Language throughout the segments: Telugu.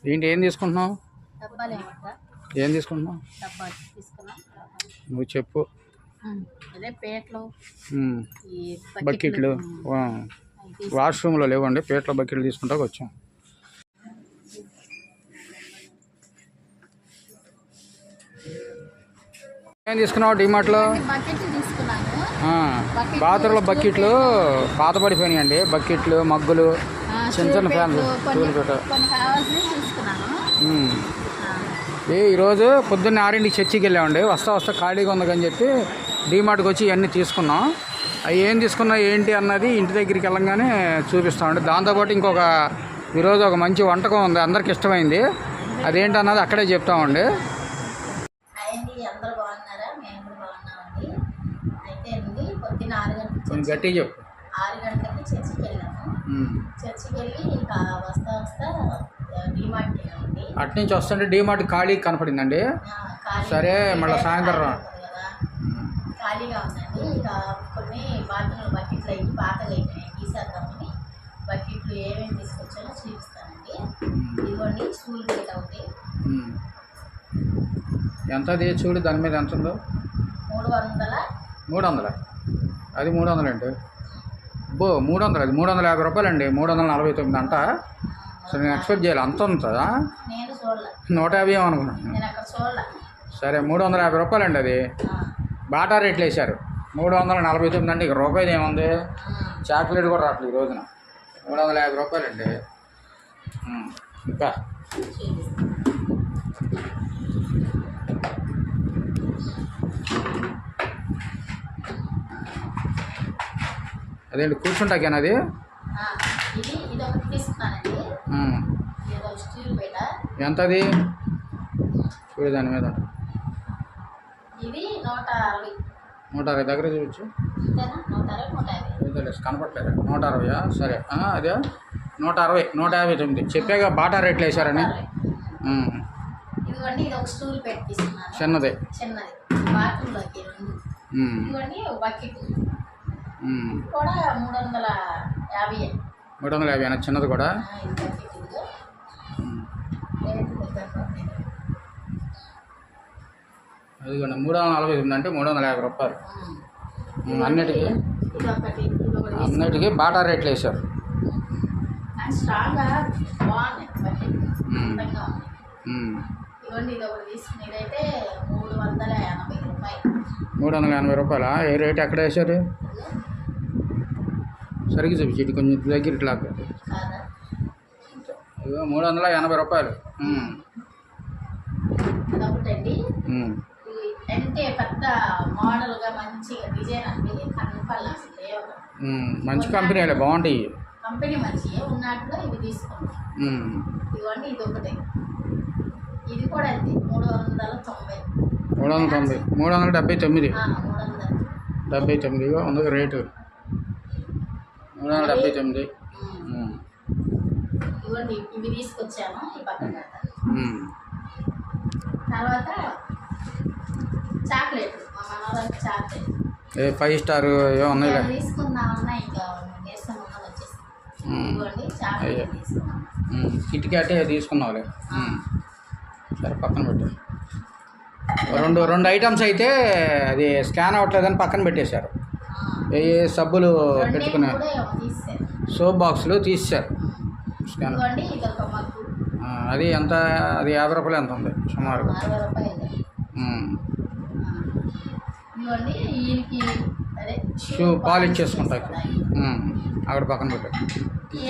ఏంటి ఏం తీసుకుంటున్నావు? ఏం తీసుకుంటున్నావు? నువ్వు చెప్పు. బకెట్లు వాష్రూమ్లో లేవండి, పేట్లో బకెట్లు తీసుకుంటా వచ్చాం. ఏం తీసుకున్నావు డిమార్ట్లో? బాత్రూంలో బకెట్లు పాత పడిపోయినాయండి. బకెట్లు, మగ్గులు, చిన్న చిన్న ఫ్యాన్లు ఈరోజు పొద్దున్న 6ంటికి చర్చికి వెళ్ళామండి. వస్తా ఖాళీగా ఉందని చెప్పి డిమార్ట్కి వచ్చి ఇవన్నీ తీసుకున్నాం. అవి ఏం తీసుకున్నా ఏంటి అన్నది ఇంటి దగ్గరికి వెళ్ళంగానే చూపిస్తామండి. దాంతోపాటు ఇంకొక ఈరోజు ఒక మంచి వంటకం ఉంది, అందరికి ఇష్టమైంది. అదేంటన్నది అక్కడే చెప్తామండి. కొంచెం గట్టిగా చెప్పు. 6 గంటలకి చర్చికి వెళ్ళాము. చర్చికి వెళ్ళి ఇంకా వస్తా డిమార్ట్కి వెళ్ళామండి. అటు నుంచి వస్తుంటే డిమార్ట్ ఖాళీ కనపడిందండి. సరే మళ్ళీ సాయంత్రం ఖాళీగా ఉందండి. ఇక కొన్ని బాత్రూంలో బకెట్లు అయ్యి పాతలు అయిపోయినాయి, తీసేద్దామని బకెట్లు ఏమేమి తీసుకొచ్చానో చూపిస్తానండి. ఇదిగోండి స్కూల్ బయట ఒకటి. ఎంత అది చూడు, దాని మీద ఎంత ఉందో. 300. అది 300 అండి. 300, అది 350 రూపాయలండి. 349 అంట. సరే నేను ఎక్స్పెక్ట్ చేయాలి అంత ఉంటుందా? 150 ఏమనుకున్నాను. సరే 350 రూపాయలండి. అది బాటా రేట్లు వేశారు. 349 అంటే ఇక రూపాయలు ఏముంది. చాక్లెట్ కూడా రావట్లేదు ఈ రోజున. 350 రూపాయలండి. ఇంకా అదేంటి కూర్చుంటాకేనా అది? ఎంత అది చూడు దాని మీద. 160 దగ్గర చూపించు. కనపట్లేదు. 160. సరే అదే 159 చెప్పాక బాటా రేట్లు వేశారని. చిన్నది. కూడా 350. 350 చిన్నది కూడా. అదిగోండి 349 అంటే 350 రూపాయలు. అన్నిటికీ బాటా రేట్లు వేశారు. 380 రూపాయలా? ఏ రేట్ ఎక్కడ వేశారు? సరిగ్గా చూపించి ఇటు కొంచెం దగ్గర ఇట్లా. 380 రూపాయలు. అంటే పెద్ద మోడల్గా మంచిగా డిజైన్ అంటే మంచి కంపెనీలే బాగుంటాయి. కంపెనీ మంచిగా ఉన్నట్లు ఇవి తీసుకున్నాం. ఇవన్నీ ఇది ఒకటే. ఇది కూడా అంతే 390. 379. 79 ఉంది రేటు. 379. ఇవ్వండి ఇవి తీసుకొచ్చాను ఈ పక్కన. తర్వాత చాక్లెట్, మా మనవరాలు చాక్లెట్ 5 స్టార్ ఏమో ఉన్నాయి తీసుకుందామన్నా ఇంకా నీరసం ఉన్నది వచ్చేసి. ఇవ్వండి చాక్లెట్ తీసుకున్నాం. కిట్ క్యాట్ తీసుకున్నావులే. సరే పక్కన పెట్టు. రెండు ఐటమ్స్ అయితే అది స్కాన్ అవ్వట్లేదని పక్కన పెట్టేశారు. ఏ సబ్బులు పెట్టుకునే సోప్ బాక్సులు తీసేశారు. స్కాన్ అది ఎంత? అది 50 రూపాయలు ఎంత ఉంది సుమారుగా. షూ పాలిష్ చేసుకుంటా అక్కడ పక్కన పెట్టు.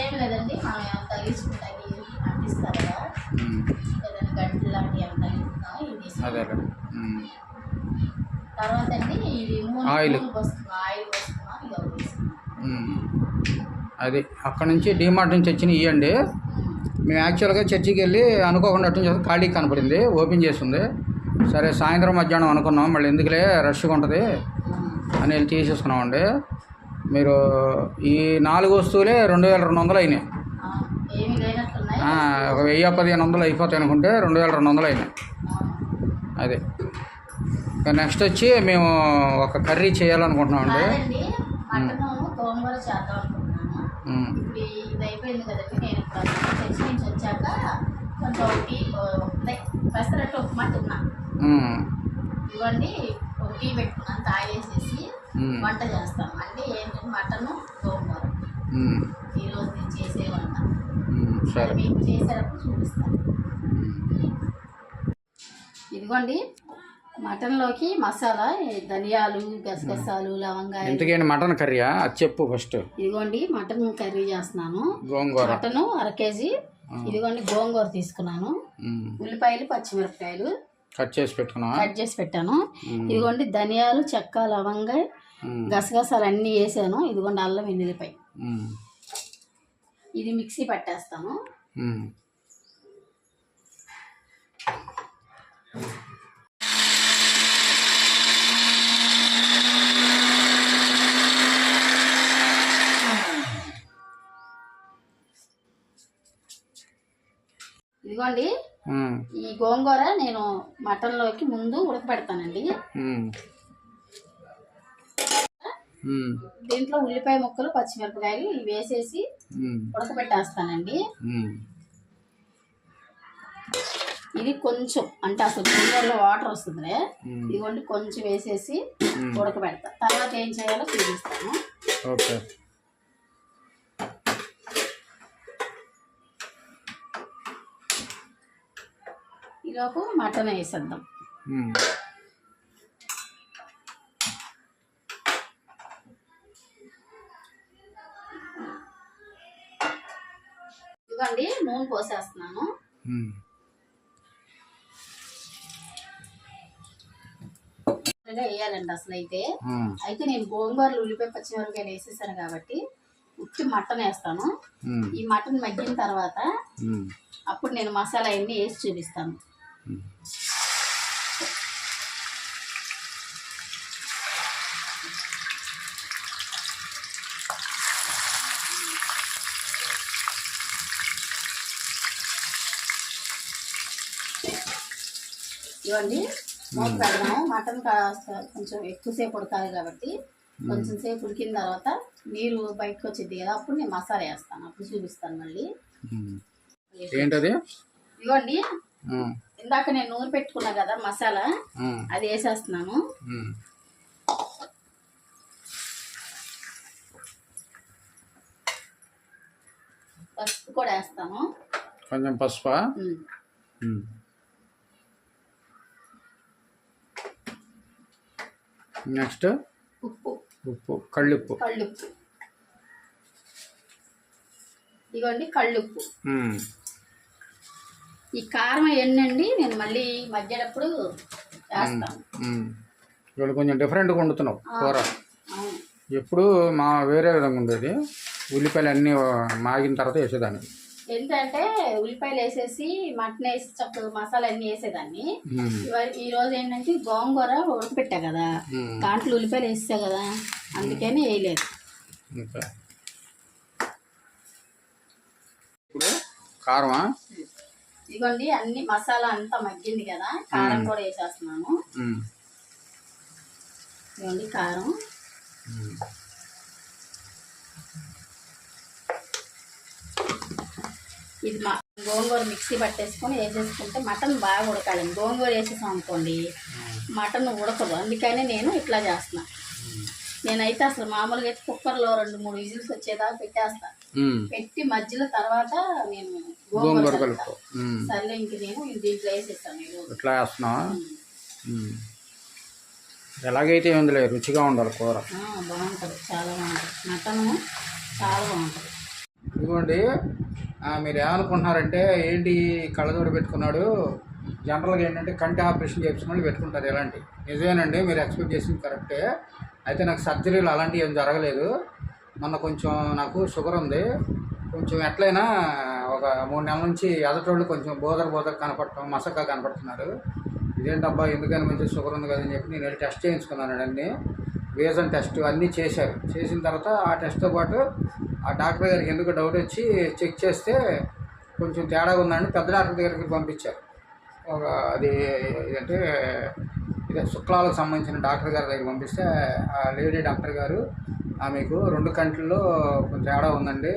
ఏం లేదండి, మనం ఎంత తగ్గించుకుంటాకి అంటిస్తారు కదా, ఏదైనా గడ్డి లాంటివి ఎంత తగ్గిస్తున్నాం ఇవి తీసుకుంటాం. అదే తర్వాత అండి ఇవి ఆయిల్ పోసుకున్నాం, ఆయిల్ పోసుకున్నాం. ఇది ఒకటి తీసుకున్నాం. అది అక్కడ నుంచి డిమార్ట్ నుంచి వచ్చిన ఇవ్వండి. మేము యాక్చువల్గా చర్చికి వెళ్ళి అనుకోకుండా అటు నుంచి ఖాళీ కనపడింది, ఓపెన్ చేసింది. సరే సాయంత్రం మధ్యాహ్నం అనుకున్నాం, మళ్ళీ ఎందుకులే రష్గా ఉంటుంది అని వెళ్ళి తీసేసుకున్నామండి. మీరు ఈ 4 వస్తువులే 2200 అయినాయి. ఒక 1000-1500 అయిపోతాయి అనుకుంటే 2200 అయినాయి. అదే ఇంకా నెక్స్ట్ వచ్చి మేము ఒక కర్రీ చేయాలనుకుంటున్నామండి. ఇది అయిపోయింది కదండి, నేను చర్చి నుంచి వచ్చాక కొంత ఒకటి పెసరట్టు ఉప్మా తిన్నా. ఇవ్వండి ఒక టీ పెట్టుకున్నాను, తాగేసేసి వంట చేస్తాను. అంటే ఏంటంటే మటను గోంగూర ఈరోజు నేను చేసే వంట. సరే మీకు చేసేటప్పుడు చూపిస్తాను. ఇదిగోండి మటన్లోకి మసాలా, ధనియాలు, గసగసాలు, లవంగాలు. ఇంతకేంటి మటన్ కర్రీయా అది చెప్పు ఫస్ట్. ఇదిగోండి మటన్ కర్రీ చేస్తున్నాను. గోంగూర మటను 1 కేజీ. ఇదిగోండి గోంగూర తీసుకున్నాను. ఉల్లిపాయలు, పచ్చిమిరపకాయలు కట్ చేసి పెట్టాను. ఇదిగోండి ధనియాలు, చెక్క, లవంగా, గసగసాలు అన్నీ వేసాను. ఇదిగోండి అల్లం, వెల్లుల్లిపాయ. ఇది మిక్సీ పట్టేస్తాను. ఇదిగోండి ఈ గోంగూర నేను మటన్లోకి ముందు ఉడకబెడతానండి. దీంట్లో ఉల్లిపాయ ముక్కలు, పచ్చిమిరపకాయలు ఇవి వేసేసి ఉడకబెట్టేస్తానండి. ఇది కొంచెం అంటే అసలు గోంగూరలో వాటర్ వస్తుంది. ఇదిగోండి కొంచెం వేసేసి ఉడకబెడతా. తర్వాత ఏం చేయాలో చూపిస్తాను. ఓకే. ఈలోపు మటన్ వేసేద్దాం. ఇదిగోండి నూనె పోసేస్తున్నాను. వేయాలండి అసలు అయితే నేను గోంగూరలు, ఉల్లిపాయ, పచ్చిమిరపకాయలు వేసేసాను కాబట్టి ఉత్తి మటన్ వేస్తాను. ఈ మటన్ మగ్గిన తర్వాత అప్పుడు నేను మసాలా అన్నీ వేసి చూపిస్తాను. ఇవ్వండి మూత పెడదాము. మటన్ కొంచెం ఎక్కువసేపు ఉడకాలి కాబట్టి కొంచెం సేపు ఉడికిన తర్వాత నీరు బయటకు వచ్చింది కదా, అప్పుడు నేను మసాలా వేస్తాను. అప్పుడు చూపిస్తాను మళ్ళీ. ఏంటది? ఇవ్వండి ఇందాక నేను నూనె పెట్టుకున్నా కదా మసాలా, అది వేసేస్తున్నాను. పసుపు కూడా వేస్తాను. కొంచెం పసుపా? నెక్స్ట్ ఉప్పు, కళ్ళుప్పు. ఇదిగోండి కళ్ళుప్పు. ఈ కారం ఏంటండి నేను మళ్ళీ మధ్యలో వేస్తాను. ఇవాళ కొంచెం డిఫరెంట్గా వండుతున్నావు కూర. ఎప్పుడు మా వేరే విధంగా ఉండేది. ఉల్లిపాయలు అన్నీ మాగిన తర్వాత వేసేదాన్ని. ఏంటంటే ఉల్లిపాయలు వేసేసి మటన్ వేసి చక్కగా మసాలా అన్నీ వేసేదాన్ని. ఈ రోజు ఏంటంటే గోంగూర ఉడకపెట్టా కదా, దాంట్లో ఉల్లిపాయలు వేసా కదా, అందుకని వేయలేదు. ఇప్పుడు కారమా? ఇదిగోండి అన్ని మసాలా అంతా మగ్గింది కదా, కారం కూడా వేసేస్తున్నాను. ఇదిగోండి కారం. ఇది గోంగూర మిక్సీ పట్టేసుకొని వేసేసుకుంటే మటన్ బాగా ఉడకాలి. గోంగూర వేసేసాం అనుకోండి మటన్ ఉడకదు. అందుకని నేను ఇట్లా చేస్తున్నా. నేనైతే అసలు మామూలుగా అయితే కుక్కర్లో 2-3 విజిల్స్ వచ్చేదాకా పెట్టేస్తాను. పెట్టి మధ్యలో తర్వాత నేను గోంగూర సర్లే ఇంక నేను దీంట్లో వేసేస్తాను. ఇట్లా వేస్తున్నావా? ఎలాగైతే ఏముందిలే, రుచిగా ఉండాలి కూర. బాగుంటుంది, చాలా బాగుంటుంది. మటను చాలా బాగుంటుంది. ఇదిగోండి మీరు ఏమనుకుంటున్నారంటే ఏంటి కళ్ళజోడు పెట్టుకున్నాడు, జనరల్గా ఏంటంటే కంటి ఆపరేషన్ చేయించుకుని పెట్టుకుంటారు ఇలాంటి. నిజమేనండి, మీరు ఎక్స్పెక్ట్ చేసింది కరెక్టే. అయితే నాకు సర్జరీలు అలాంటివి ఏం జరగలేదు. మొన్న కొంచెం నాకు షుగర్ ఉంది. కొంచెం ఎట్లయినా ఒక 3 నెలల నుంచి ఎదటోళ్ళు కొంచెం బోదర కనపడటం, మసగ్గా కనపడుతున్నారు. ఇదేంటబ్బా ఎందుకని మంచి షుగర్ ఉంది కదని చెప్పి నేను టెస్ట్ చేయించుకున్నాను. అన్నీ వేజన్ టెస్ట్ అన్నీ చేశారు. చేసిన తర్వాత ఆ టెస్ట్తో పాటు ఆ డాక్టర్ గారికి ఎందుకు డౌట్ వచ్చి చెక్ చేస్తే కొంచెం తేడా ఉందని పెద్ద డాక్టర్ దగ్గరికి పంపించారు. అది అంటే ఇదే శుక్లాలకు సంబంధించిన డాక్టర్ గారి దగ్గర పంపిస్తే ఆ లేడీ డాక్టర్ గారు ఆమెకు 2 కంట్లలో కొంచెం తేడా ఉందండి,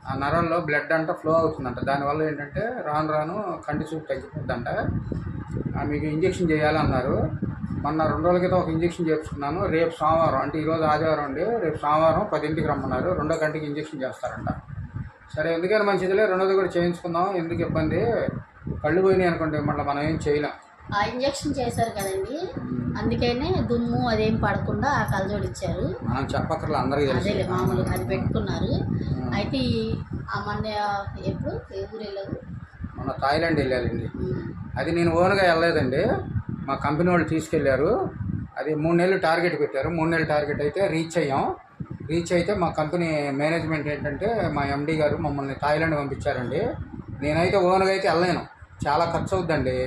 ఆ నరాల్లో బ్లడ్ అంతా ఫ్లో అవుతుందంట. దానివల్ల ఏంటంటే రాను రాను కంటి చూపు తగ్గిపోద్దంట. మీకు ఇంజెక్షన్ చేయాలన్నారు. మొన్న 2 రోజుల క్రితం ఒక ఇంజెక్షన్ చేయించుకున్నాను. రేపు సోమవారం, అంటే ఈరోజు ఆదివారం అండి, రేపు సోమవారం 10ంటికి రమ్మన్నారు. రెండో కంటికి ఇంజెక్షన్ చేస్తారంట. సరే ఎందుకని మంచిదిలే, రెండోది కూడా చేయించుకుందాం, ఎందుకు ఇబ్బంది, కళ్ళు పోయినాయి అనుకోండి మళ్ళీ మనం ఏం చేయలేం. ఆ ఇంజెక్షన్ చేశారు కదండి, అందుకనే దుమ్ము అదేం పడకుండా ఆ కళ్ళజోడు ఇచ్చారు. మనం చెప్పక్కర్లే, అందరికీ తెలుసు. అదే మామూలుగా అది పెట్టుకున్నారు. అయితే ఆ మొన్న ఎప్పుడు ఏ ఊరు వెళ్ళారు? మొన్న థాయిలాండ్ వెళ్ళాలండి. అది నేను ఓన్గా వెళ్ళలేదండి, మా కంపెనీ వాళ్ళు తీసుకెళ్ళారు. అది 3 నెలలు టార్గెట్ పెట్టారు. 3 నెలల టార్గెట్ అయితే రీచ్ అయ్యాం. రీచ్ అయితే మా కంపెనీ మేనేజ్మెంట్ ఏంటంటే మా ఎండీ గారు మమ్మల్ని థాయిలాండ్ పంపించారండి. నేనైతే ఓన్గా అయితే వెళ్ళలేను, చాలా ఖర్చు అవుద్దండి.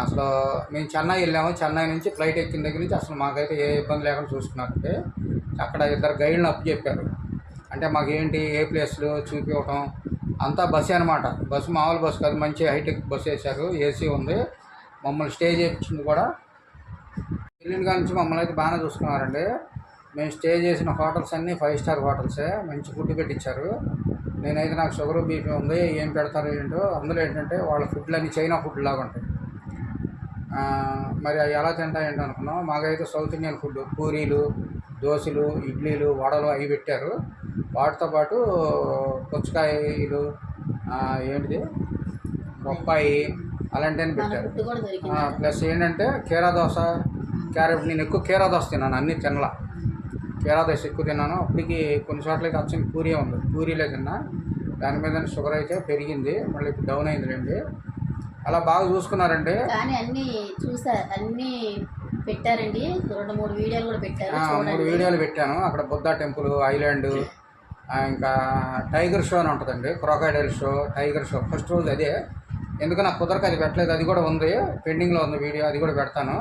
అసలు మేము చెన్నై వెళ్ళాము. చెన్నై నుంచి ఫ్లైట్ ఎక్కిన దగ్గర నుంచి అసలు మాకైతే ఏ ఇబ్బంది లేకుండా చూసుకున్నారంటే, అక్కడ 2 గైడ్లను అప్పు చెప్పారు. అంటే మాకేంటి ఏ ప్లేస్లు చూపించటం అంతా బస్సే అనమాట. బస్సు మామూలు బస్సు కాదు, మంచి హైటెక్ బస్సు వేశారు, ఏసీ ఉంది. మమ్మల్ని స్టే చేయించింది కూడా. వెళ్ళిన కాడ నుంచి మమ్మల్ని అయితే బాగానే చూసుకున్నారండి. మేము స్టే చేసిన హోటల్స్ అన్నీ 5 స్టార్ హోటల్సే, మంచి ఫుడ్ పెట్టించారు. నేనైతే నాకు షుగర్ బీపీ ఉంది, ఏం పెడతారు ఏంటో. అందులో ఏంటంటే వాళ్ళ ఫుడ్లు అన్నీ చైనా ఫుడ్ లాగా ఉంటాయి. మరి అవి ఎలా తింటా ఏంటో అనుకున్నాం. మాకైతే సౌత్ ఇండియన్ ఫుడ్, పూరీలు, దోశలు, ఇడ్లీలు, వడలు అవి పెట్టారు. వాటితో పాటు పుచ్చకాయలు, ఏంటిది బొప్పాయి అలాంటివన్నీ పెట్టారు. ప్లస్ ఏంటంటే కీరా దోశ, క్యారెట్. నేను ఎక్కువ కీరా దోశ తిన్నాను, అన్నీ తినలా. కీరా దోశ ఎక్కువ తిన్నాను. అప్పటికి కొన్ని చోట్ల అయితే అచ్చం పూరీ ఉంది, పూరీలే తిన్నా. దాని మీద షుగర్ అయితే పెరిగింది, మళ్ళీ ఇప్పుడు డౌన్ అయిందిలేండి. అలా బాగా చూసుకున్నారండి. కానీ అన్నీ చూసారు, అన్నీ పెట్టారండి. 2-3 వీడియోలు కూడా పెట్టారు. 3 వీడియోలు పెట్టాను. అక్కడ బుద్ధా టెంపుల్, ఐలాండ్, ఇంకా టైగర్ షో అని ఉంటుందండి, crocodile show, tiger show. First రోజు అదే, ఎందుకు నాకు కుదరక అది పెట్టలేదు. అది కూడా ఉంది, పెండింగ్లో ఉంది వీడియో, అది కూడా పెడతాను.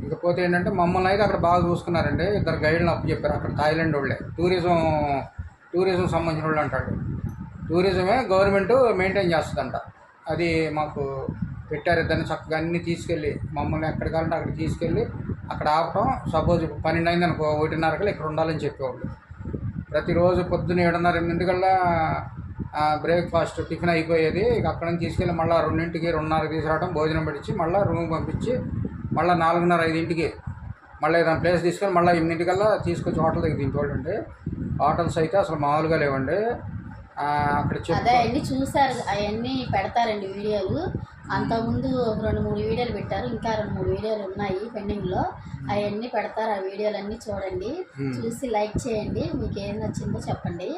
ఇకపోతే ఏంటంటే మమ్మల్ని అయితే అక్కడ బాగా చూసుకున్నారండి. 2 గైడ్లను అప్పు చెప్పారు. అక్కడ థాయిలాండ్ వాళ్ళే, టూరిజం సంబంధించిన వాళ్ళు అంటాడు. టూరిజమే గవర్నమెంట్ మెయింటైన్ చేస్తుందంట. అది మాకు పెట్టారు. దాన్ని చక్కగా అన్నీ తీసుకెళ్ళి మమ్మల్ని ఎక్కడికి కావాలంటే అక్కడికి తీసుకెళ్ళి అక్కడ ఆపటం. సపోజ్ 12 అయింది అనుకో, 1:30 ఇక్కడ ఉండాలని చెప్పేవాళ్ళు. ప్రతిరోజు పొద్దున్న 7:30-8 బ్రేక్ఫాస్ట్ టిఫిన్ అయిపోయేది. ఇక అక్కడ నుంచి తీసుకెళ్ళి మళ్ళీ 2ంటికి 2:30 తీసుకురావడం, భోజనం పెట్టించి మళ్ళీ రూమ్ పంపించి మళ్ళీ 4:30-5ంటికి మళ్ళీ ఏదైనా ప్లేస్ తీసుకొని మళ్ళీ 8ంటికల్లా తీసుకొచ్చి హోటల్ దగ్గర దింపేవాళ్ళండి. హోటల్స్ అయితే అసలు మామూలుగా లేవండి. అక్కడ అదే అన్నీ చూసారు, అవన్నీ పెడతారండి వీడియోలు. అంతకుముందు 2-3 వీడియోలు పెట్టారు, ఇంకా 2-3 వీడియోలు ఉన్నాయి పెండింగ్లో. అవన్నీ పెడతారు. ఆ వీడియోలన్నీ చూడండి, చూసి లైక్ చేయండి. మీకు ఏం నచ్చిందో చెప్పండి,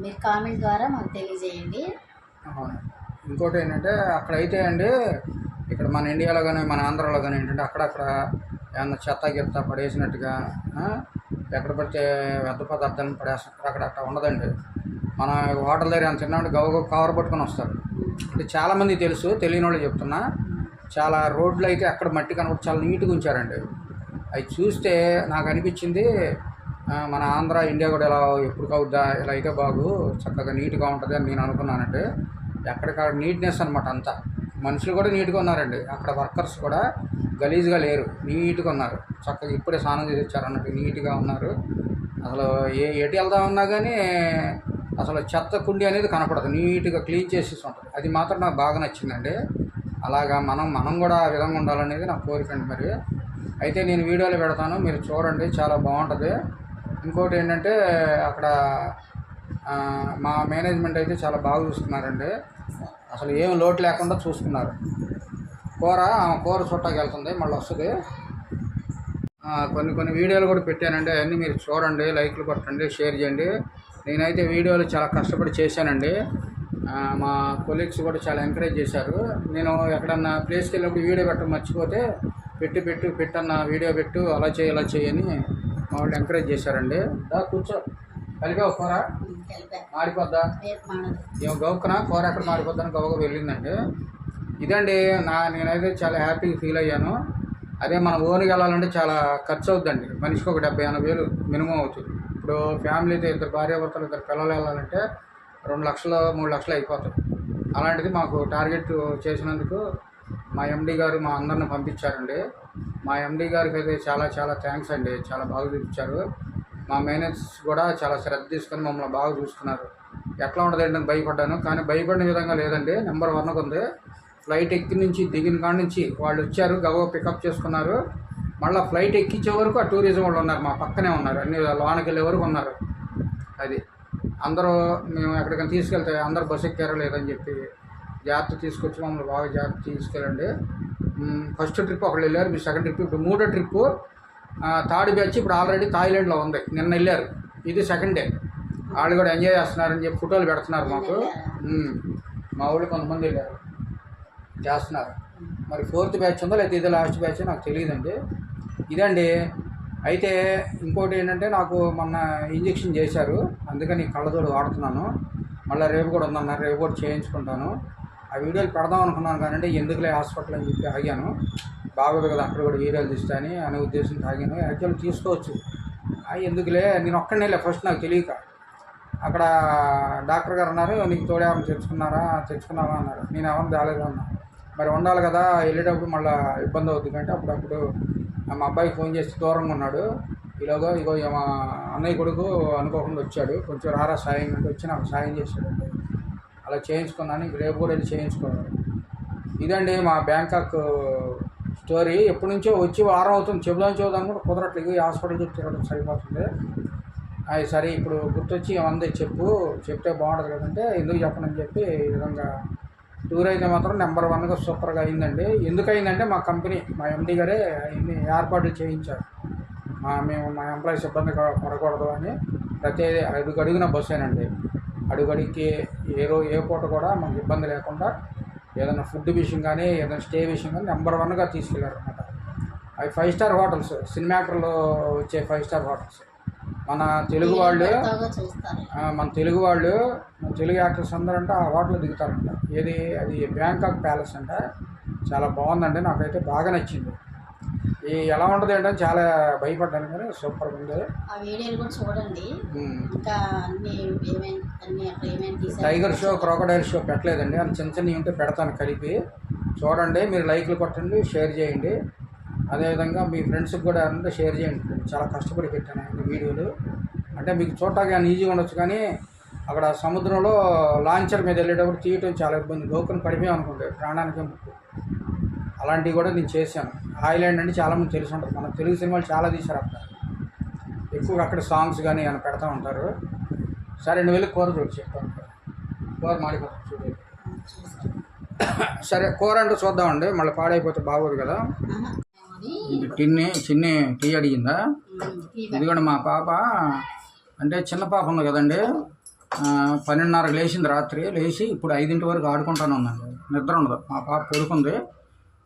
మీరు కామెంట్ ద్వారా మాకు తెలియజేయండి. ఇంకోటి ఏంటంటే అక్కడైతే అండి, ఇక్కడ మన ఇండియాలో కానీ మన ఆంధ్రాలో కానీ ఏంటంటే అక్కడక్కడ ఏమన్నా చెత్త గిత్త పడేసినట్టుగా, ఎక్కడ పడితే వ్యర్థ పదార్థాలను పడేస్తారు. అక్కడ ఉండదండి. మన హోటల్ దగ్గర ఎంత తిన్నామంటే గవ కవర్ పట్టుకొని వస్తారు. అంటే చాలామంది తెలుసు, తెలియని వాళ్ళు చెప్తున్నా. చాలా రోడ్లు అయితే అక్కడ మట్టి కనబడి చాలా నీట్గా ఉంచారండి. అవి చూస్తే నాకు అనిపించింది, మన ఆంధ్ర ఇండియా కూడా ఇలా ఎప్పుడు అవుద్దా, ఇలా అయితే బాగు, చక్కగా నీట్గా ఉంటుంది అని నేను అనుకున్నానంటే. ఎక్కడికక్కడ నీట్నెస్ అనమాట అంతా. మనుషులు కూడా నీట్గా ఉన్నారండి. అక్కడ వర్కర్స్ కూడా గలీజ్గా లేరు, నీట్గా ఉన్నారు. చక్కగా ఇప్పుడే స్నానం చేసి వచ్చారు అన్నట్టు నీట్గా ఉన్నారు. అసలు ఎటు వెళ్దామన్నా కానీ అసలు చెత్త కుండి అనేది కనపడదు, నీట్గా క్లీన్ చేసేసి ఉంటుంది. అది మాత్రం నాకు బాగా నచ్చిందండి. అలాగా మనం కూడా ఆ విధంగా ఉండాలనేది నా కోరిక అండి. మరి అయితే నేను వీడియోలు పెడతాను, మీరు చూడండి, చాలా బాగుంటుంది. ఇంకోటి ఏంటంటే అక్కడ మా మేనేజ్మెంట్ అయితే చాలా బాగా చూసుకున్నారండి. అసలు ఏం లోటు లేకుండా చూసుకున్నారు. కూర చుట్టాకి వెళ్తుంది, మళ్ళీ వస్తుంది. కొన్ని వీడియోలు కూడా పెట్టానండి, అవన్నీ మీరు చూడండి, లైక్లు కొట్టండి, షేర్ చేయండి. నేనైతే వీడియోలు చాలా కష్టపడి చేశానండి. మా కొలీగ్స్ కూడా చాలా ఎంకరేజ్ చేశారు. నేను ఎక్కడన్నా ప్లేస్కి వెళ్ళినప్పుడు వీడియో పెట్టడం మర్చిపోతే పెట్టన్న వీడియో పెట్టు, అలా చేయని మా వాళ్ళు ఎంకరేజ్ చేశారండి. కూర్చో, కలిపే కూర మాడిపోద్దా, ఏమో గౌక్కున కూర ఎక్కడ మాడిపోద్దని గౌగా వెళ్ళిందండి. ఇదండి నేనైతే చాలా హ్యాపీగా ఫీల్ అయ్యాను. అదే మన ఓన్కి వెళ్ళాలంటే చాలా ఖర్చు అవుతుందండి. మనిషికి ఒక 70,000-80,000 మినిమం అవుతుంది. ఇప్పుడు ఫ్యామిలీతో 2 భార్యాభర్తలు 2 పిల్లలు వెళ్ళాలంటే 2 లక్షలు 3 లక్షలు అయిపోతాయి. అలాంటిది మాకు టార్గెట్ చేసినందుకు మా ఎండీ గారు మా అందరిని పంపించారండి. మా ఎండీ గారికి అయితే చాలా చాలా థ్యాంక్స్ అండి. చాలా బాగా చూపించారు. మా మేనేజర్స్ కూడా చాలా శ్రద్ధ తీసుకొని మమ్మల్ని బాగా చూసుకున్నారు. ఎట్లా ఉండదండి అని భయపడ్డాను. కానీ భయపడిన విధంగా లేదండి, నెంబర్ 1 ఉంది. ఫ్లైట్ ఎక్కి నుంచి దిగిన కాడ నుంచి వాళ్ళు వచ్చారు, గబగబా పికప్ చేసుకున్నారు. మళ్ళీ ఫ్లైట్ ఎక్కించే వరకు ఆ టూరిజం వాళ్ళు ఉన్నారు, మా పక్కనే ఉన్నారు, అన్ని లోనకి వెళ్ళే వరకు ఉన్నారు. అది అందరూ మేము ఎక్కడికైనా తీసుకెళ్తే అందరూ బస్సు ఎక్కారో లేదని చెప్పి జాగ్రత్త తీసుకొచ్చి మమ్మల్ని బాగా జాగ్రత్త తీసుకెళ్ళండి. ఫస్ట్ ట్రిప్ ఒకళ్ళు వెళ్ళారు, మీ సెకండ్ ట్రిప్, ఇప్పుడు 3వ ట్రిప్పు. థర్డ్ బ్యాచ్ ఇప్పుడు ఆల్రెడీ థాయిలాండ్లో ఉంది, నిన్న వెళ్ళారు. ఇది సెకండ్ డే. వాళ్ళు కూడా ఎంజాయ్ చేస్తున్నారని చెప్పి ఫోటోలు పెడుతున్నారు మాకు. మా ఊళ్ళు కొంతమంది వెళ్ళారు, చేస్తున్నారు. మరి 4th బ్యాచ్ ఉందో లేదా ఇదే లాస్ట్ బ్యాచ్ నాకు తెలియదండి. ఇదండి. అయితే ఇంకోటి ఏంటంటే నాకు మొన్న ఇంజెక్షన్ చేశారు, అందుకని కళ్ళజోడు వాడుతున్నాను. మళ్ళీ రేపు కూడా ఉందన్నారు, రేపు కూడా చేయించుకుంటాను. ఆ వీడియోలు పెడదాం అనుకున్నాను కానీ ఎందుకులే హాస్పిటల్ అని చెప్పి ఆగాను. బాగోదు కదా అక్కడ కూడా వీడియోలు తీస్తాని అనే ఉద్దేశంతో ఆగాను. యాక్చువల్లీ తీసుకోవచ్చు, ఎందుకులే నేను ఒక్కడనే ఫస్ట్ నాకు తెలియక. అక్కడ డాక్టర్ గారు అన్నారు, నీకు తోడేమని తెచ్చుకున్నావా అన్నారు. నేను ఎవరిని తేలేదు అన్నా. మరి ఉండాలి కదా, వెళ్ళేటప్పుడు మళ్ళీ ఇబ్బంది అవుతుంది అంటే అప్పుడప్పుడు మా అబ్బాయికి ఫోన్ చేసి దూరంగా ఉన్నాడు. ఇగో మా అన్నయ్య కొడుకు అనుకోకుండా వచ్చాడు, కొంచెం రారా సాయం అంటే వచ్చి నాకు సాయం చేశాడు. అలా చేయించుకున్నాను. రేపు కూడా వెళ్ళి చేయించుకున్నాను. ఇదండి మా బ్యాంకాక్ స్టోరీ. ఎప్పటి నుంచో వచ్చి వారం అవుతుంది, చెబుదాం కూడా కుదరట్లేదు. ఈ హాస్పిటల్ చుట్టూ తిరగడం సరిపోతుంది. అది సరే ఇప్పుడు గుర్తొచ్చి ఏమంది చెప్తే బాగుంటుంది కదంటే ఎందుకు చెప్పనని చెప్పి ఈ విధంగా టూర్ అయితే మాత్రం నెంబర్ 1గా సూపర్గా అయిందండి. ఎందుకు అయిందంటే మా కంపెనీ, మా ఎండీ గారే ఇన్ని ఏర్పాట్లు చేయించారు. మేము మా ఎంప్లాయీస్ ఇబ్బంది పడకూడదు అని ప్రతి అడుగడుగున బస్సేనండి. అడుగడికి ఏ పూట కూడా మాకు ఇబ్బంది లేకుండా ఏదైనా ఫుడ్ విషయం కానీ ఏదైనా స్టే విషయం కానీ నెంబర్ 1గా తీసుకెళ్ళారు అనమాట. అవి 5 స్టార్ హోటల్స్, సినిమాటర్లో వచ్చే 5 స్టార్ హోటల్స్. మన తెలుగు వాళ్ళు మన తెలుగు యాక్టర్స్ అందరంటే ఆ హోటల్లో దిగుతారంట. అది బ్యాంకాక్ ప్యాలెస్ అంట. చాలా బాగుందండి, నాకైతే బాగా నచ్చింది. ఎలా ఉంటుంది ఏంటని చాలా భయపడ్డాను కానీ సూపర్గా ఉంది. ఆ వీడియోలు కూడా చూడండి. ఇంకా టైగర్ షో, క్రోకడైల్ షో పెట్టలేదండి, అని చిన్నవి ఉంటే పెడతాను కలిపి. చూడండి, మీరు లైక్లు కొట్టండి, షేర్ చేయండి. అదేవిధంగా మీ ఫ్రెండ్స్కి కూడా అంటే షేర్ చేయండి. చాలా కష్టపడి పెట్టాను వీడియోలు. అంటే మీకు చూడటానికి ఈజీగా ఉండొచ్చు కానీ అక్కడ సముద్రంలో లాంచర్ మీద వెళ్ళేటప్పుడు తీయటం చాలా ఇబ్బంది. గోకుని పడిపోయాం అనుకోండి, ప్రాణానికే ముప్పు. అలాంటివి కూడా నేను చేశాను. థాయిలాండ్ అంటే చాలామంది తెలిసి ఉంటుంది, మన తెలుగు సినిమాలు చాలా తీశారు అక్కడ. ఎక్కువగా అక్కడ సాంగ్స్ కానీ ఏమైనా పెడతా ఉంటారు. సరే నువ్వు వెళ్ళి కూర చూడు చెప్పాను, కూర మాడిపోతుంది చూడండి. సరే కూర అంటే చూద్దామండి, మళ్ళీ పాడైపోతే బాగోదు కదా. ఇది చిన్ని టీ అడిగిందా? ఇది కూడా మా పాప అంటే చిన్న పాప ఉంది కదండి, 12:30 లేచింది రాత్రి. లేచి ఇప్పుడు 5 వరకు ఆడుకుంటాను ఉన్నాను, నిద్ర ఉండదు. మా పాప పడుకుంది.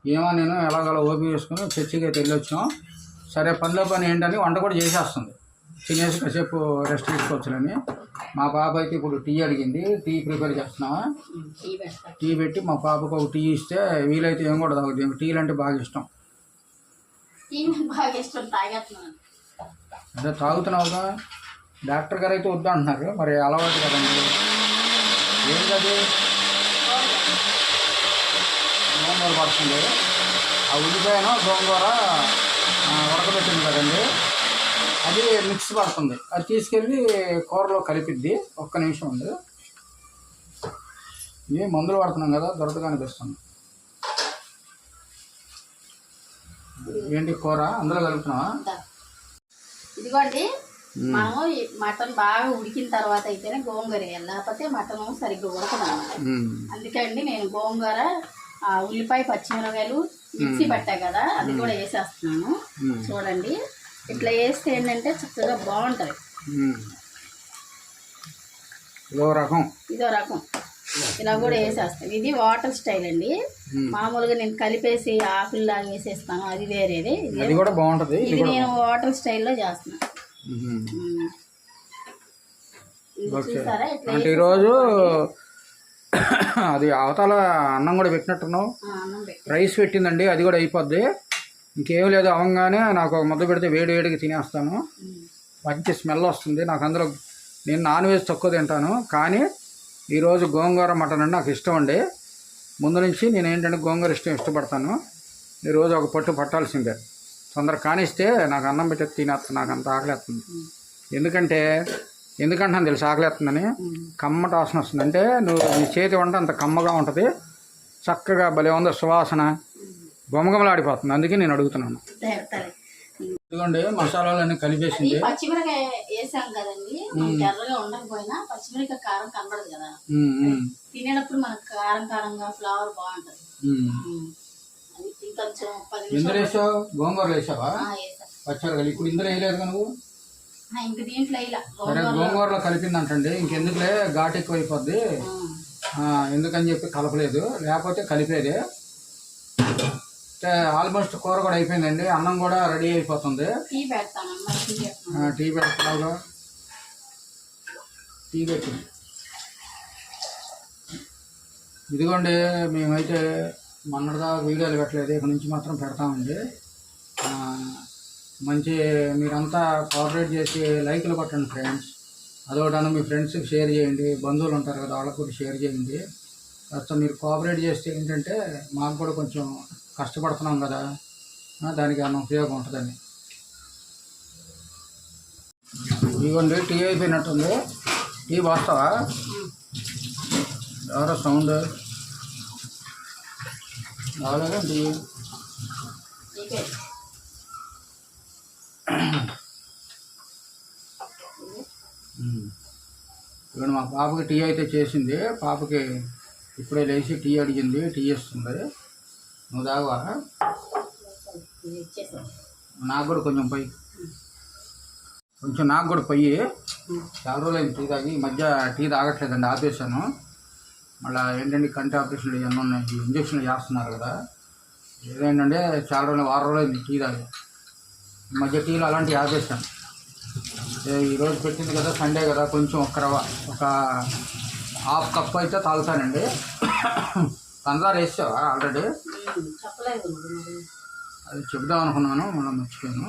ఏమో నేను ఎలాగోలా ఓపిక చేసుకుని చర్చికి అయితే వెళ్ళొచ్చాం. సరే పనిలో పని ఏంటని వంట కూడా చేసేస్తుంది. తినేసి కాసేపు రెస్ట్ తీసుకోవచ్చులని. మా పాప అయితే ఇప్పుడు టీ అడిగింది, టీ ప్రిపేర్ చేస్తున్నావా? టీ పెట్టి మా పాపకు ఒక టీ ఇస్తే వీలైతే ఏం కూడా తాగుతుంది. టీలు అంటే బాగా ఇష్టం. అదే తాగుతున్నావుగా, డాక్టర్ గారు అయితే వద్దు అంటున్నారు. మరి అలవాటు కదండి. ఏంటది గోంగూర పడుతుంది. ఆ ఉల్లిపాయను గోంగూర ఉడకబెట్టింది కదండి, అది మిక్స్ పడుతుంది. అది తీసుకెళ్ళి కూరలో కలిపిద్ది. ఒక్క నిమిషం ఉంది, ఏ మందులు పడుతున్నాం కదా దొరకగా అనిపిస్తుంది. ఏంటి కూర అందులో కలుపుతున్నావా? ఇదిగోండి, మనము మటన్ బాగా ఉడికిన తర్వాత అయితేనే గోంగూర వేయాలి, లేకపోతే మటన్ సరిగ్గా ఉడకదన్నమాట. అందుకండి నేను గోంగూర, ఉల్లిపాయ, పచ్చిమిరపకాయలు మిక్సీ పట్టా కదా, అది కూడా వేసేస్తున్నాను. చూడండి, ఇట్లా వేస్తే ఏంటంటే చక్కగా బాగుంటుంది. ఇదో రకం ఇలా కూడా వేసేస్తాను. ఇది వాటర్ స్టైల్ అండి. మామూలుగా నేను కలిపేసి ఆకుల్లాగా వేసేస్తాను, అది వేరేది. ఇది కూడా బాగుంటుంది. ఇది నేను వాటర్ స్టైల్లో చేస్తున్నాను. చూసారా? అంటే ఈరోజు అది అవతల అన్నం కూడా పెట్టినట్టున్నావు, రైస్ పెట్టిందండి, అది కూడా అయిపోద్ది. ఇంకేం లేదు, అవంగానే నాకు ఒక ముద్ద పెడితే వేడిగా తినేస్తాను. మంచి స్మెల్ వస్తుంది నాకు. అందులో నేను నాన్ వెజ్ తక్కువ తింటాను, కానీ ఈరోజు గోంగూర మటన్ అంటే నాకు ఇష్టం అండి. ముందు నుంచి నేను ఏంటంటే గోంగూర ఇష్టపడతాను. ఈరోజు ఒక పట్టు పట్టాల్సిందే. తొందరగా కానిస్తే నాకు అన్నం పెట్టి తినేస్తాను, నాకు అంత ఆకలేస్తుంది. ఎందుకంటే ఎందుకంటే తెలుసు ఆకలిస్తుందని కమ్మట వాసన వస్తుంది. అంటే నువ్వు నీ చేతి వంట అంత కమ్మగా ఉంటుంది, చక్కగా భలే ఉంది సువాసన, గుమగుమలాడిపోతుంది. అందుకే నేను అడుగుతున్నాను. ఇదిగోండి మసాలాలన్నీ కలిపేసింది. పచ్చిమిరకాయ వేసాం కదండి, ఎర్రగా ఉండకపోయినా పచ్చిమిరకాయ కారం కనబడదు కదా, తినేటప్పుడు మనకు కారం కారంగా ఫ్లేవర్ బాగుంటది. ఇంకొంచెం 10 నిమిషాలు. ఇందులో వేసావు గోంగూరలు వేసావా? పచ్చడి ఇప్పుడు ఇందులో వేయలేదు నువ్వు? ఇంక దీంట్లో సరే గోంగూరలో కలిపిందంటండి, ఇంకెందుకులే ఘాటు ఎక్కువ అయిపోద్ది ఎందుకని చెప్పి కలపలేదు, లేకపోతే కలిపేది. ఆల్మోస్ట్ కూర కూడా అయిపోయిందండి, అన్నం కూడా రెడీ అయిపోతుంది. టీ పెడతావుగా, టీ పెట్టి. ఇదిగోండి మేమైతే మొన్నటిదా వీడియోలు పెట్టలేదు, ఇక్కడ నుంచి మాత్రం పెడతామండి. మంచి మీరంతా కోఆపరేట్ చేసి లైక్లు కొట్టండి ఫ్రెండ్స్. అదొకటను మీ ఫ్రెండ్స్కి షేర్ చేయండి, బంధువులు ఉంటారు కదా వాళ్ళకు కూడా షేర్ చేయండి. అసలు మీరు కోఆపరేట్ చేస్తే ఏంటంటే మాకు కూడా కొంచెం కష్టపడుతున్నాం కదా, దానికి ఏమైనా ఉపయోగం ఉంటుందని. ఇదిగోండి టీ అయిపోయినట్టుంది. టీ పోస్తావా? ఎవరో సౌండ్ రాలేదా? టీ ఇక్కడ మా పాపకి టీ అయితే చేసింది. పాపకి ఇప్పుడే లేచి టీ అడిగింది, టీ ఇస్తుంది. నువ్వు తాగవా? నాకు కూడా కొంచెం పొయ్యి, కొంచెం నాకు కూడా పొయ్యి. చాలా రోజులైంది టీ తాగి, ఈ మధ్య టీ తాగట్లేదండి, ఆపేసాను. మళ్ళీ ఏంటంటే కంటి ఆపరేషన్లు ఇవన్నీ ఉన్నాయి, ఇంజక్షన్లు చేస్తున్నారు కదా. ఏదేంటంటే చాలా రోజులు, వారం రోజులైంది టీ తాగి. ఈ మధ్య టీలు అలాంటివి ఆపేసాను. ఈరోజు పెట్టింది కదా, సండే కదా, కొంచెం ఒక హాఫ్ కప్ అయితే తాగుతానండి. పంచదార వేసావా ఆల్రెడీ? అది చెప్దాం అనుకున్నాను, మనం మర్చిపోయాను.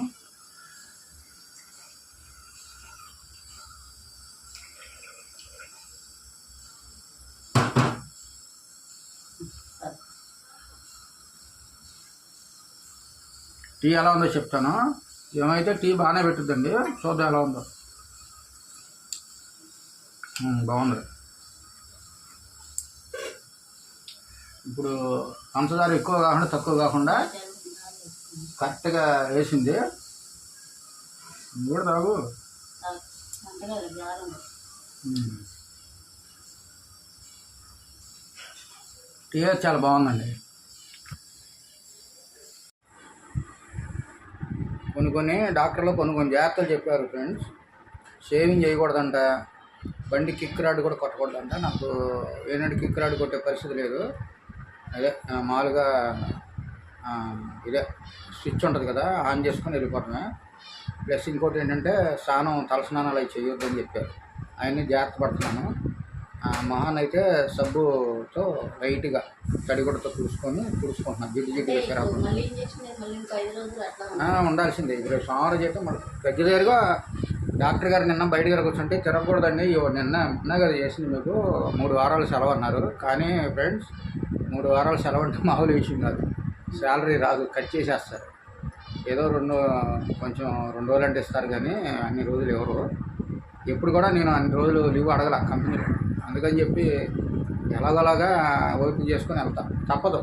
టీ ఎలా ఉందో చెప్తాను. ఏమైతే టీ బాగానే పెట్టుద్దండి, చూద్దాం ఎలా ఉందో. బాగుంది. ఇప్పుడు పంచదార ఎక్కువ కాకుండా తక్కువ కాకుండా కరెక్ట్గా వేసింది. కూడా తాగు. టీ చాలా బాగుందండి. కొన్ని డాక్టర్లు కొన్ని జాగ్రత్తలు చెప్పారు ఫ్రెండ్స్. షేవింగ్ చేయకూడదంట, బండి కిక్ రాడ్ కూడా కొట్టకూడదంట. నాకు ఏంటంటే కిక్ రాడ్ కొట్టే పరిస్థితి లేదు. అదే మామూలుగా ఇదే స్విచ్ ఉంటుంది కదా, ఆన్ చేసుకొని వెళ్ళిపోవటమే. ప్లస్ ఇంకోటి ఏంటంటే తలస్నానాలు అవి చేయొద్దని చెప్పారు. అవన్నీ జాగ్రత్త పడుతున్నాను. మహాన్ అయితే సబ్బుతో లైట్గా తడిగుడ్డతో పూసుకుంటున్నాను, జిడ్డు రాకుండా. ఉండాల్సిందే. ఇప్పుడు సోమవారం చేస్తే మరి రెగ్యులర్గా డాక్టర్ గారు నిన్న బయట గారు కూర్చుంటే తిరగకూడదండి. నిన్న కదా చేసింది, మీకు 3 వారాలు సెలవు అన్నారు. కానీ ఫ్రెండ్స్ 3 వారాలు సెలవు అంటే మామూలు విషయం కాదు. శాలరీ రాదు, కట్ చేసేస్తారు. ఏదో కొంచెం 2 రోజులు అంటే ఇస్తారు, కానీ అన్ని రోజులు ఎవరు. ఎప్పుడు కూడా నేను అన్ని రోజులు లీవ్ అడగల కంపెనీలో. అందుకని చెప్పి ఎలాగోలాగా ఓపిక చేసుకొని వెళ్తా, తప్పదు.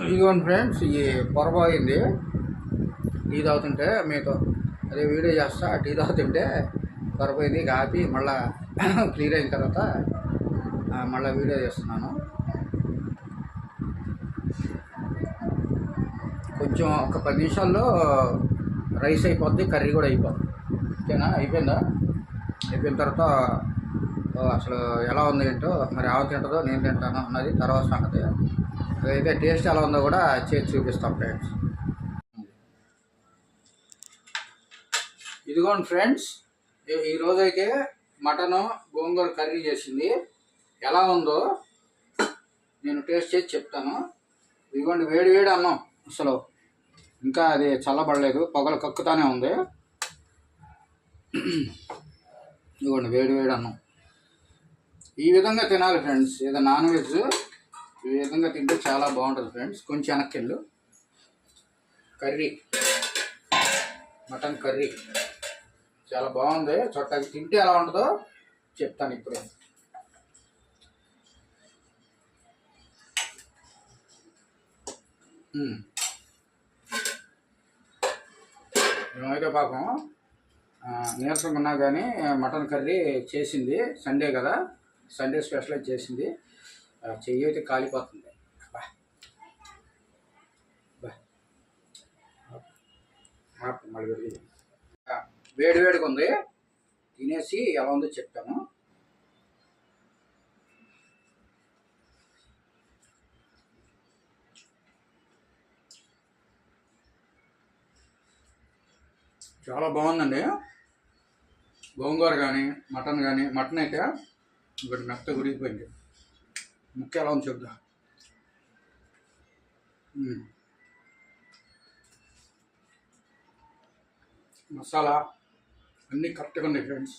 ఇదిగోండి ఫ్రెండ్స్, ఈ పొరపాయింది టీ తాగుతుంటే మీతో అదే వీడియో చేస్తా. టీ తాగుతుంటే పొరపోయింది, ఆపి మళ్ళీ క్లియర్ అయిన తర్వాత మళ్ళీ వీడియో చేస్తున్నాను. కొంచెం ఒక 10 నిమిషాల్లో రైస్ అయిపోద్ది, కర్రీ కూడా అయిపోద్ది. ఓకేనా? అయిపోయిందా? అయిపోయిన తర్వాత అసలు ఎలా ఉంది ఏంటో, మరి ఆమె తింటుందో నేను తింటాను అన్నది తర్వాత సంగతి. అదైతే టేస్ట్ ఎలా ఉందో కూడా చేసి చూపిస్తాం ఫ్రెండ్స్. ఇదిగోండి ఫ్రెండ్స్, ఈరోజైతే మటను గోంగూర కర్రీ చేసింది. ఎలా ఉందో నేను టేస్ట్ చేసి చెప్తాను. ఇదిగోండి వేడి అన్నం, అసలు ఇంకా అది చల్లబడలేదు, పొగలు కక్కుతానే ఉంది. ఇదిగోండి వేడి అన్నం. ఈ విధంగా తినాలి ఫ్రెండ్స్. ఏదో నాన్ వెజ్ ఈ విధంగా తింటే చాలా బాగుంటుంది ఫ్రెండ్స్. కొంచెం వెనక్కి వెళ్ళు. కర్రీ మటన్ కర్రీ చాలా బాగుంది. చొట్టకి తింటే ఎలా ఉంటుందో చెప్తాను ఇప్పుడే. మేమైతే పాపం నీరసంగా ఉన్నా కానీ మటన్ కర్రీ చేసింది. సండే కదా, సండే స్పెషల్ చేసింది. చెయ్యి అయితే కాలిపోతుంది. మళ్ళీ వేడి వేడిగా ఉంది. తినేసి ఎలా ఉందో చెప్తాను. చాలా బాగుందండి. గోంగూర కానీ మటన్ అయితే ఇక్కడ మెత్త గురిగిపోయింది. ముక్క ఎలా ఉంది చెప్తా. మసాలా అన్నీ కరెక్ట్గా ఉన్నాయి ఫ్రెండ్స్.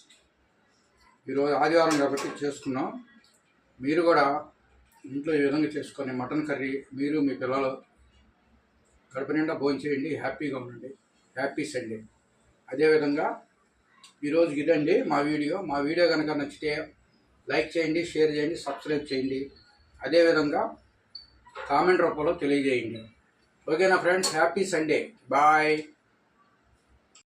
ఈరోజు ఆదివారం కాబట్టి చేసుకున్నాం. మీరు కూడా ఇంట్లో ఈ విధంగా చేసుకొని మటన్ కర్రీ మీరు మీ పిల్లలు కడుపు నిండా భోజనం చేయండి. హ్యాపీగా ఉండండి. Happy Sunday. అదేవిధంగా ఈరోజు ఇదండి మా వీడియో కనుక నచ్చితే లైక్ చేయండి, షేర్ చేయండి, సబ్స్క్రైబ్ చేయండి. అదేవిధంగా కామెంట్ రూపంలో తెలియజేయండి. ఓకేనా ఫ్రెండ్స్? Happy Sunday. బాయ్.